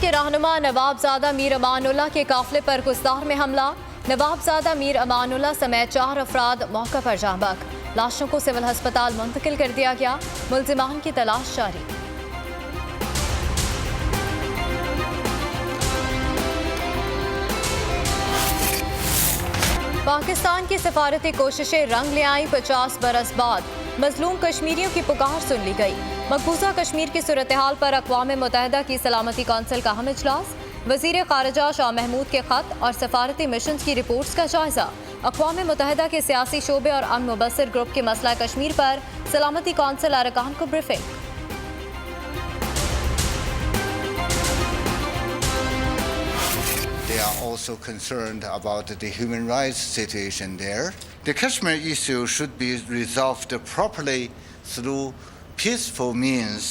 के रहनुमा नवाबजादा मीर अमानुल्लाह के काफिले पर कुस्तार में हमला। नवाबजादा मीर अमानुल्लाह समेत 4 अफराद मौका पर जाँ बहक। लाशों को सिविल अस्पताल मुंतकिल कर दिया गया। मुल्जिमान की तलाश जारी। पाकिस्तान की सिफारती कोशिशें रंग ले आई। 50 बरस बाद मजलूम कश्मीरियों की पुकार सुन ली गई। मकबूजा कश्मीर की सूरत हाल पर अक़वाम मुत्तहिदा की सलामती कौंसिल का अहम इजलास। वज़ीर ख़ारिजा शाह महमूद के ख़त और सफारती मिशन की रिपोर्ट्स का जायजा। अक़वाम मुत्तहिदा के सियासी शोबे और अमन मुबस्सिर ग्रुप के मसला कश्मीर पर सलामती कौंसिल अरकान को briefing. They are also concerned about the human rights situation there. The Kashmir issue should be resolved properly through peaceful means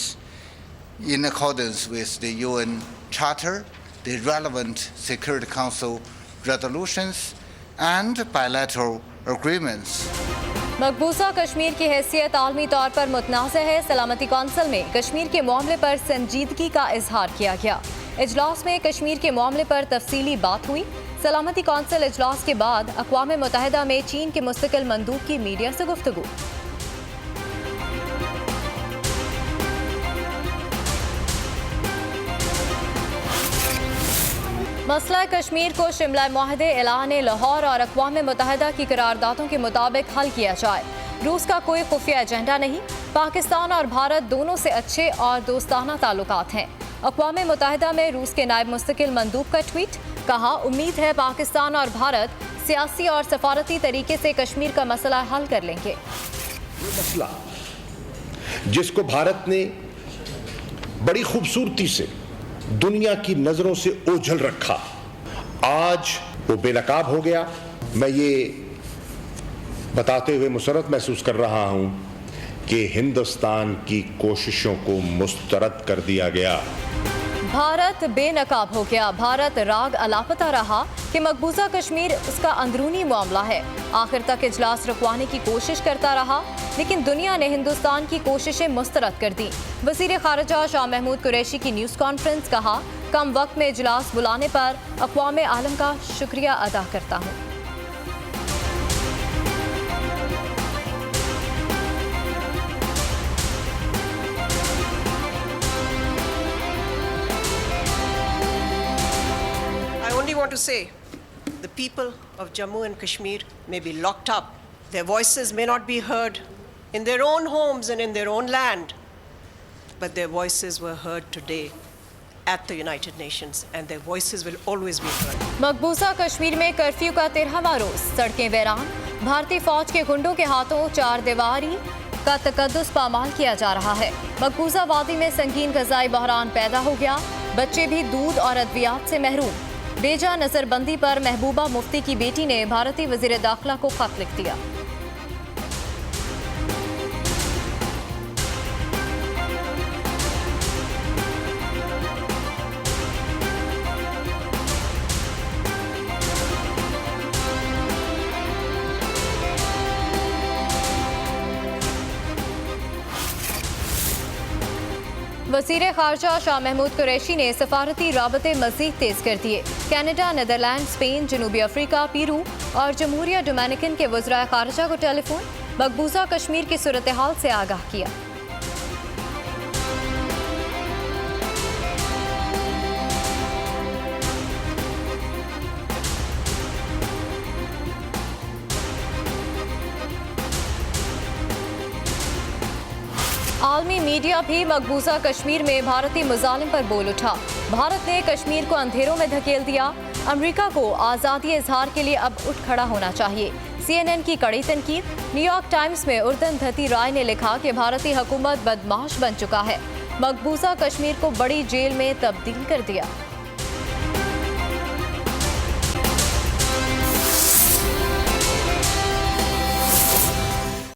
in accordance with the UN Charter, the relevant Security Council resolutions and bilateral agreements. मकबूजा कश्मीर की हैसियत आलमी तौर पर मुतनाज़ है। सलामती council में कश्मीर के मामले पर संजीदगी का इजहार किया गया। इजलास में कश्मीर के मामले पर तफसीली बात हुई। सलामती कौंसिल इजलास के बाद अक़वाम मुत्तहिदा में चीन के मुस्तकिल मंदूब की मीडिया से गुफ्तगू। मसला कश्मीर को शिमला मुआहदे, ऐलान लाहौर और अक़वाम मुत्तहिदा की करारदादों के मुताबिक हल किया जाए। रूस का कोई खुफिया एजेंडा नहीं। पाकिस्तान और भारत दोनों से अच्छे और दोस्ताना ताल्लुकात हैं। अक़वाम मुत्तहिदा में रूस के नायब मुस्तकिल मंदूब का ट्वीट। कहा, उम्मीद है पाकिस्तान और भारत सियासी और सफारती तरीके से कश्मीर का मसला हल कर लेंगे। ये मसला जिसको भारत ने बड़ी खूबसूरती से दुनिया की नजरों से ओझल रखा, आज वो बेनकाब हो गया। मैं ये बताते हुए मुसरत महसूस कर रहा हूं कि हिंदुस्तान की कोशिशों को मुस्तरद कर दिया गया। भारत बेनकाब हो गया। भारत राग अलापता रहा कि मकबूजा कश्मीर उसका अंदरूनी मामला है। आखिर तक इजलास रुकवाने की कोशिश करता रहा, लेकिन दुनिया ने हिंदुस्तान की कोशिशें मुस्तरद कर दी। वज़ीर ख़ारिजा शाह महमूद कुरैशी की न्यूज़ कॉन्फ्रेंस। कहा, कम वक्त में इजलास बुलाने पर अक़वाम आलम का शुक्रिया अदा करता हूँ। I want to say the people of Jammu and Kashmir may be locked up. Their voices may not be heard in their own homes and in their own land, but their voices were heard today at the United Nations, and their voices will always be heard. मकबूजा Kashmir में curfew का 13वां रोज। सड़कें वीरान। भारतीय फौज के गुंडों के हाथों 4 दीवारी का तकद्दुस पामाल किया जा रहा है। मकबूजा वादी में संगीन ग़ज़ाई बहरान पैदा हो गया। बच्चे भी दूध और अद्वियात से महरूम। बेजा नजरबंदी पर महबूबा मुफ्ती की बेटी ने भारतीय वज़ीर दाखिला को खत लिख दिया। वज़ीर ख़ारिजा शाह महमूद कुरैशी ने सफारती राबते मज़ीद तेज़ कर दिए। कनाडा, नीदरलैंड, स्पेन, जनूबी अफ्रीका, पेरू और जमहूरिया डोमिनिकन के वज़राए ख़ारिजा को टेलीफोन। मकबूजा कश्मीर की सूरत हाल से आगाह किया। आलमी मीडिया भी मकबूजा कश्मीर में भारतीय मुजालिम पर बोल उठा। भारत ने कश्मीर को अंधेरों में धकेल दिया। अमेरिका को आज़ादी इजहार के लिए अब उठ खड़ा होना चाहिए। CNN की कड़ी तनकीद। न्यूयॉर्क टाइम्स में उर्दन धती राय ने लिखा कि भारतीय हुकूमत बदमाश बन चुका है। मकबूजा कश्मीर को बड़ी जेल में तब्दील कर दिया।